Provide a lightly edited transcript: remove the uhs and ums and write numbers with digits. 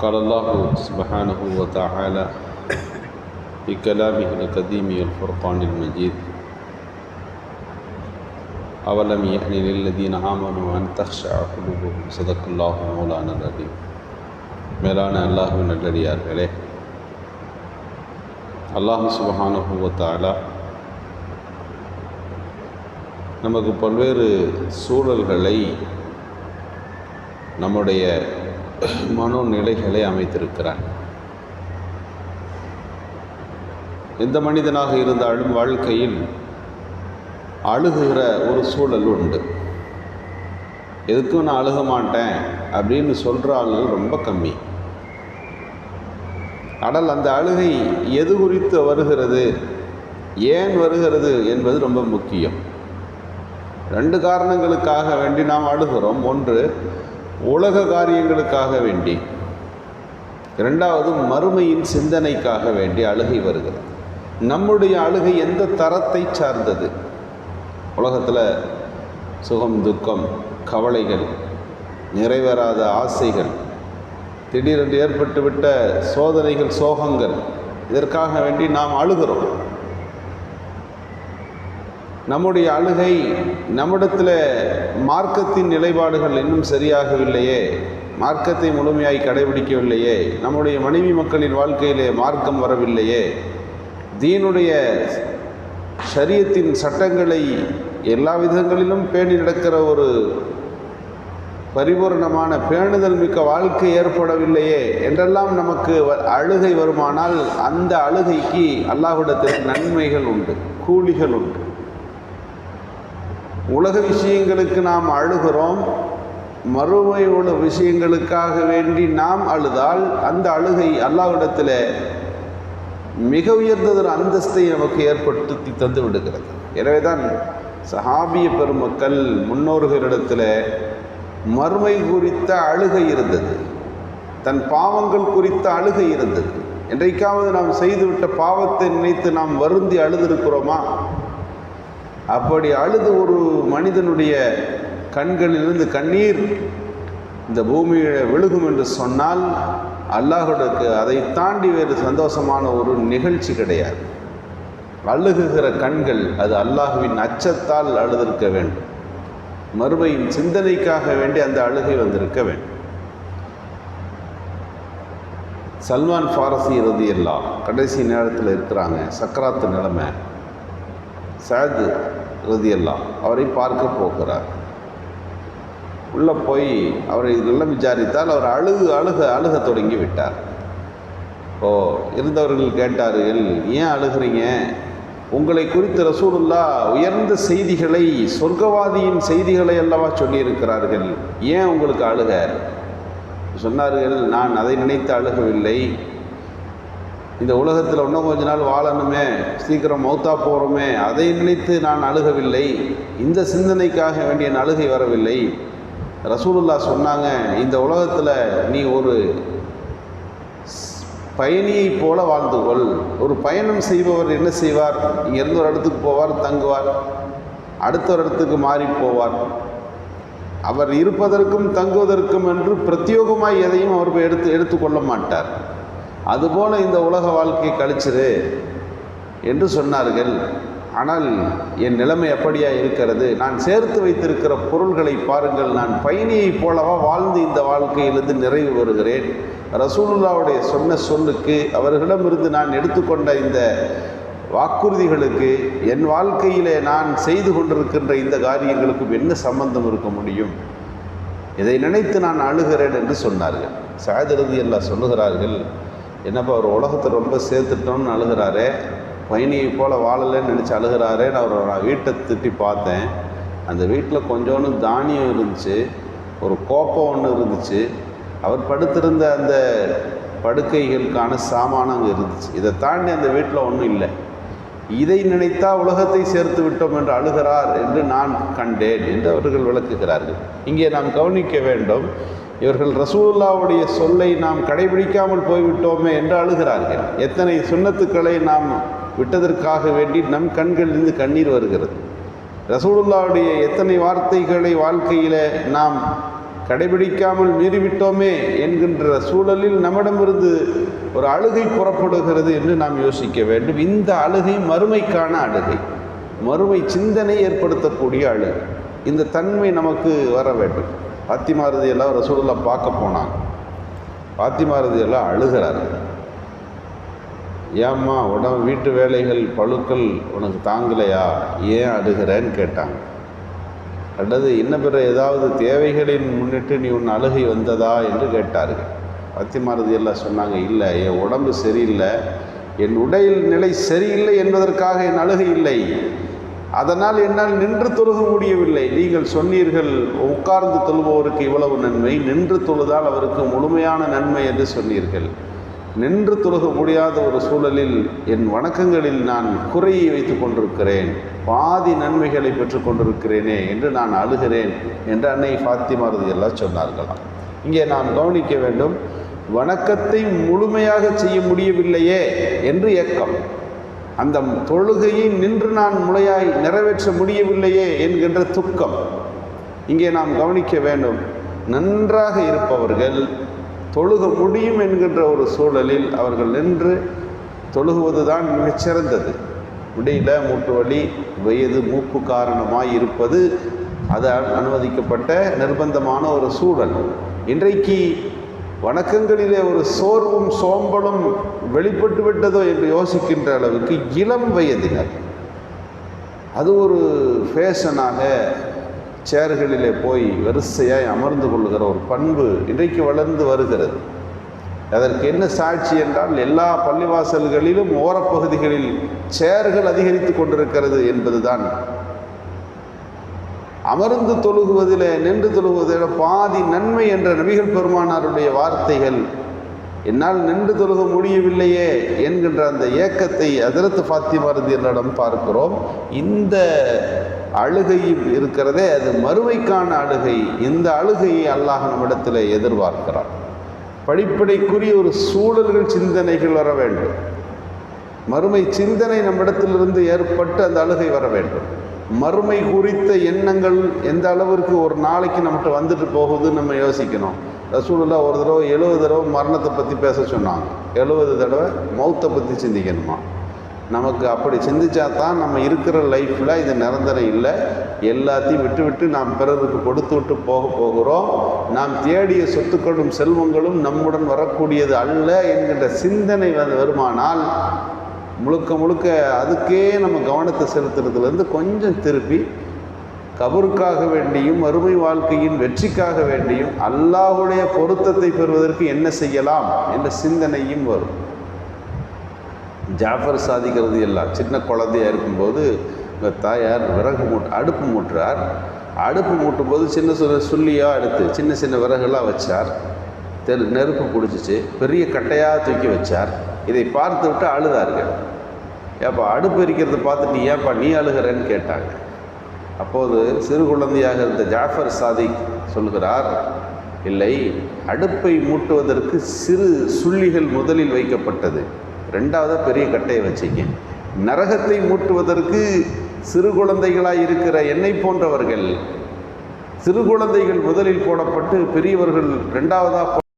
قال الله سبحانه وتعالى في كلامه القديم الفرقان المجيد أولم يأن للذين آمنوا أن تخشع قلوبهم صدق الله مولانا العظيم. மேலான அல்லாஹ்வின் நல்லடியார்களே, அல்லாஹ் சுப்ஹானஹு வ தஆலா நமக்கு பல்வேறு சூழல்களை, நம்முடைய மனோநிலைகளை அமைத்திருக்கிறார். எந்த மனிதனாக இருந்தாலும் வாழ்க்கையில் அழுகுகிற ஒரு சூழல் உண்டு. எதுக்கும் நான் அழுக மாட்டேன் அப்படின்னு சொல்கிற ஆளுகள் ரொம்ப கம்மி. ஆனால் அந்த அழுகை எது குறித்து வருகிறது, ஏன் வருகிறது என்பது ரொம்ப முக்கியம். ரெண்டு காரணங்களுக்காக வேண்டி நாம் அழுகிறோம். ஒன்று, உலக காரியங்களுக்காக வேண்டி. இரண்டாவது, மறுமையின் சிந்தனைக்காக வேண்டி அழுகை வருகிறது. நம்முடைய அழுகை எந்த தரத்தை சார்ந்தது? உலகத்தில் சுகம், துக்கம், கவலைகள், நிறைவேறாத ஆசைகள், திடீரென்று ஏற்பட்டுவிட்ட சோதனைகள், சோகங்கள், இதற்காக வேண்டி நாம் அழுகிறோம். நம்முடைய அழுகை நம்மிடத்தில் மார்க்கத்தின் நிலைப்பாடுகள் இன்னும் சரியாகவில்லையே, மார்க்கத்தை முழுமையாய் கடைபிடிக்கவில்லையே, நம்முடைய மனைவி மக்களின் வாழ்க்கையிலே மார்க்கம் வரவில்லையே, தீனுடைய ஷரியத்தின் சட்டங்களை எல்லா விதங்களிலும் பேணி நடக்கிற ஒரு பரிபூர்ணமான பேணுதல் மிக்க வாழ்க்கை ஏற்படவில்லையே என்றெல்லாம் நமக்கு அழுகை வருமானால் அந்த அழுகைக்கு அல்லாஹ்விடத்தில் நன்மைகள் உண்டு, கூலிகள் உண்டு. உலக விஷயங்களுக்கு நாம் அழுகிறோம், மறுமை உள்ள விஷயங்களுக்காக வேண்டி நாம் அழுதால் அந்த அழுகை அல்லாஹ்விடத்தில் மிக உயர்ந்ததொரு அந்தஸ்தை நமக்கு ஏற்படுத்தி தந்து விடுகிறது. எனவேதான் சஹாபிய பெருமக்கள் முன்னோர்களிடத்தில் மறுமை குறித்த அழுகை இருந்தது, தன் பாவங்கள் குறித்த அழுகை இருந்தது. என்றைக்காவது நாம் செய்துவிட்ட பாவத்தை நினைத்து நாம் வருந்தி அழுதிருக்கிறோமா? அப்படி அழுது ஒரு மனிதனுடைய கண்களிலிருந்து கண்ணீர் இந்த பூமியில் விழுகும் என்று சொன்னால் அல்லாஹ்வுக்கு அதை தாண்டி வேறு சந்தோஷமான ஒரு நிகழ்ச்சி கிடையாது. அழுகுகிற கண்கள் அது அல்லாஹ்வின் அச்சத்தால் அழுதிருக்க வேண்டும், மறுமையின் சிந்தனைக்காக வேண்டி அந்த அழுகை வந்திருக்க வேண்டும். சல்மான் ஃபாரசி ரலியல்லாஹு கடைசி நேரத்தில் இருக்கிறாங்க, சக்கராத்து நிலைமை. சஅத் ரலியல்லாஹு அவரை பார்க்க போகிறார். உள்ளே போய் அவரை நல்லா விசாரித்தால் அவர் அழுக தொடங்கி விட்டார். இருந்தவர்கள் கேட்டார்கள், ஏன் அழுகிறீங்க? உங்களை குறித்து ரசூலுல்லாஹ் உயர்ந்த செய்திகளை, சொர்க்கவாதியின் செய்திகளை அல்லவா சொல்லியிருக்கிறார்கள், ஏன் உங்களுக்கு அழுக? சொன்னார்கள், நான் அதை நினைத்து அழுகவில்லை, இந்த உலகத்தில் இன்னும் கொஞ்ச நாள் வாழணுமே, சீக்கிரம் மௌத்தா போகிறோமே, அதை நினைத்து நான் அழுகவில்லை, இந்த சிந்தனைக்காக வேண்டிய அழுகை வரவில்லை. ரசூலுல்லாஹ் சொன்னாங்க, இந்த உலகத்தில் நீ ஒரு பயணியை போல வாழ்ந்து கொள். ஒரு பயணம் செய்பவர் என்ன செய்வார்? இங்கேருந்து ஒரு இடத்துக்கு போவார், தங்குவார், அடுத்த ஒரு இடத்துக்கு மாறி போவார். அவர் இருப்பதற்கும் தங்குவதற்கும் என்று பிரத்யோகமாய் எதையும் அவர் எடுத்துக்கொள்ள மாட்டார். அதுபோல் இந்த உலக வாழ்க்கையை கழிச்சிரு என்று சொன்னார்கள். ஆனால் என் நிலைமை எப்படியா இருக்கிறது? நான் சேர்த்து வைத்திருக்கிற பொருள்களை பாருங்கள், நான் பயணியை போலவா வாழ்ந்து இந்த வாழ்க்கையிலிருந்து நிறைவு வருகிறேன். ரசூலுல்லாஹ்வுடைய சொன்ன சொல்லுக்கு, அவர்களிடமிருந்து நான் எடுத்துக்கொண்ட இந்த வாக்குறுதிகளுக்கு, என் வாழ்க்கையிலே நான் செய்து கொண்டிருக்கின்ற இந்த காரியங்களுக்கும் என்ன சம்பந்தம் இருக்க முடியும்? இதை நினைத்து நான் அழுகிறேன் என்று சொன்னார்கள். சஅத் ரலியல்லாஹு சொல்லுகிறார்கள், என்னப்பா அவர் உலகத்தை ரொம்ப சேர்த்துட்டோம்னு அழுகிறாரே, பயணியை போல் வாழலைன்னு நினச்சி அழுகிறாரே. நான் வீட்டை திட்டி பார்த்தேன், அந்த வீட்டில் கொஞ்சோண்டு தானியம் இருந்துச்சு, ஒரு கோப்பம் ஒன்று இருந்துச்சு, அவர் படுத்திருந்த அந்த படுக்கைகளுக்கான சாமானம் அங்கே இருந்துச்சு. இதை தாண்டி அந்த வீட்டில் ஒன்றும் இல்லை. இதை நினைத்தா உலகத்தை சேர்த்து விட்டோம் என்று அழுகிறார் என்று நான் கண்டேன் என்று அவர்கள் விளக்குகிறார்கள். இங்கே நாம் கவனிக்க வேண்டும், இவர்கள் ரசூலுல்லாஹ்வுடைய சொல்லை நாம் கடைபிடிக்காமல் போய்விட்டோமே என்று அழுகிறார்கள். எத்தனை சுன்னத்துக்களை நாம் விட்டதற்காக வேண்டி நம் கண்களிலிருந்து கண்ணீர் வருகிறது. ரசூலுல்லாஹ்வுடைய எத்தனை வார்த்தைகளை வாழ்க்கையில் நாம் கடைபிடிக்காமல் மீறிவிட்டோமே என்கின்ற சூழலில் நம்மிடமிருந்து ஒரு அழுகை புறப்படுகிறது என்று நாம் யோசிக்க வேண்டும். இந்த அழுகை மறுமைக்கான அழுகை, மறுமை சிந்தனை ஏற்படுத்தக்கூடிய அழுகை. இந்த தன்மை நமக்கு வர வேண்டும். பாத்திமா ரலியல்லாஹு ரசூலுல்லாஹ் பார்க்க போனாங்க. பாத்திமா ரலியல்லாஹு அழுகிறார்கள். ஏம்மா வீட்டு வேலைகள் பழுக்கள் உனக்கு தாங்கலையா, ஏன் அழுகிறேன்னு கேட்டாங்க. அல்லது இன்ன பிற ஏதாவது தேவைகளின் முன்னிட்டு நீ உன் அழுகை வந்ததா என்று கேட்டார்கள். பாத்திமா ரலியல்லாஹு சொன்னாங்க, இல்லை, என் உடம்பு சரியில்லை, என் உடல் நிலை சரியில்லை என்பதற்காக என் அழுகை இல்லை, அதனால் என்னால் நின்று தொழுக முடியவில்லை. நீங்கள் சொன்னீர்கள் உட்கார்ந்து தொழுபவருக்கு இவ்வளவு நன்மை, நின்று தொழுதால் அவருக்கு முழுமையான நன்மை என்று சொன்னீர்கள். நின்று தொழுக முடியாத ஒரு சூழலில் என் வணக்கங்களில் நான் குறையை வைத்து கொண்டிருக்கிறேன், பாதி நன்மைகளை பெற்று கொண்டிருக்கிறேனே என்று நான் அழுகிறேன் என்று அன்னை ஃபாத்திமா ரலியல்லாஹு சொன்னார்களாம். இங்கே நாம் கவனிக்க வேண்டும், வணக்கத்தை முழுமையாக செய்ய முடியவில்லையே என்று ஏக்கம், அந்த தொழுகையை நின்று நான் முறையாய் நிறைவேற்ற முடியவில்லையே என்கின்ற துக்கம் இங்கே நாம் கவனிக்க வேண்டும். நன்றாக இருப்பவர்கள் தொழுக முடியும் என்கின்ற ஒரு சூழலில் அவர்கள் நின்று தொழுகுவது தான் மிகச்சிறந்தது. முடியல, மூட்டு வலி, வயது, மூப்பு காரணமாய் இருப்பது அது அனுமதிக்கப்பட்ட நிர்பந்தமான ஒரு சூழல். இன்றைக்கு வணக்கங்களிலே ஒரு சோர்வும் சோம்பலும் வெளிப்பட்டு விட்டதோ என்று யோசிக்கின்ற அளவுக்கு இளம் வயதினர் அது ஒரு ஃபேஷனாக சேர்களிலே போய் வரிசையாய் அமர்ந்து கொள்கிற ஒரு பண்பு இன்றைக்கு வளர்ந்து வருகிறது. அதற்கு என்ன சாட்சி என்றால், எல்லா பள்ளிவாசல்களிலும் ஓரப்பகுதிகளில் சேர்கள் அதிகரித்து கொண்டிருக்கிறது என்பதுதான். அமர்ந்து தொழுகுவதில் நின்று தொழுகுவதில் பாதி நன்மை என்ற நபிகள் பெருமானாருடைய வார்த்தைகள் என்னால் நின்று தொழுக முடியவில்லையே என்கின்ற அந்த ஏக்கத்தை ஹஜ்ரத் ஃபாத்திமா ரலியல்லாஹு பார்க்கிறோம். இந்த அழுகையும் இருக்கிறதே, அது மறுமைக்கான அழுகை. இந்த அழுகையை அல்லாஹ் நம்மிடத்தில் எதிர்பார்க்கிறார். படிப்படைக்குரிய ஒரு சூழல்கள், சிந்தனைகள் வர வேண்டும். மறுமை சிந்தனை நம்மிடத்திலிருந்து ஏற்பட்டு அந்த அழுகை வர வேண்டும். மறுமை குறித்த எண்ணங்கள் எந்த அளவிற்கு ஒரு நாளைக்கு நம்மகிட்ட வந்துட்டு போகுது நம்ம யோசிக்கணும். ரசூலுல்லாஹ் ஒரு தடவை 70 தடவை மரணத்தை பற்றி பேச சொன்னாங்க. 70 தடவை மௌத்தை பற்றி சிந்திக்கணுமா. நமக்கு அப்படி சிந்திச்சா தான் நம்ம இருக்கிற லைஃப்பில் இது நிரந்தரம் இல்லை, எல்லாத்தையும் விட்டு விட்டு நாம் பிறருக்கு கொடுத்து விட்டு போகிறோம். நாம் தேடிய சொத்துக்களும் செல்வங்களும் நம்முடன் வரக்கூடியது அல்ல என்கின்ற சிந்தனை வருமானால் முழுக்க முழுக்க அதுக்கே நம்ம கவனத்தை செலுத்துறதுலேருந்து கொஞ்சம் திருப்பி கபருக்காக வேண்டியும் மறுமை வாழ்க்கையின் வெற்றிக்காக வேண்டியும் அல்லாஹ்வுடைய பொருத்தத்தை பெறுவதற்கு என்ன செய்யலாம் என்ற சிந்தனையும் வரும். ஜாஃபர் சாதிக் ரலியல்லாஹு சின்ன குழந்தையாக இருக்கும்போது எங்கள் தாயார் அடுப்பு மூட்டுறார். அடுப்பு மூட்டும் போது சின்ன சுள்ளியாக எடுத்து சின்ன சின்ன விறகுலாம் வச்சார். நெருப்பு பிடிச்சிச்சு, பெரிய கட்டையாக தூக்கி வச்சார். இதை பார்த்து விட்டு அழுதார்கள். ஏப்பா அடுப்பு எரிக்கிறத பார்த்துட்டு ஏப்பா நீ அழுகிறேன்னு கேட்டாங்க. அப்போது சிறு குழந்தையாக இருந்த ஜாஃபர் சாதிக் சொல்கிறார், இல்லை, அடுப்பை மூட்டுவதற்கு சிறு சுள்ளிகள் முதலில் வைக்கப்பட்டது, ரெண்டாவது பெரிய கட்டையை வச்சிங்க. நரகத்தை மூட்டுவதற்கு சிறு குழந்தைகளாய் இருக்கிற என்னை போன்றவர்கள், சிறு குழந்தைகள் முதலில் போடப்பட்டு பெரியவர்கள் ரெண்டாவதாக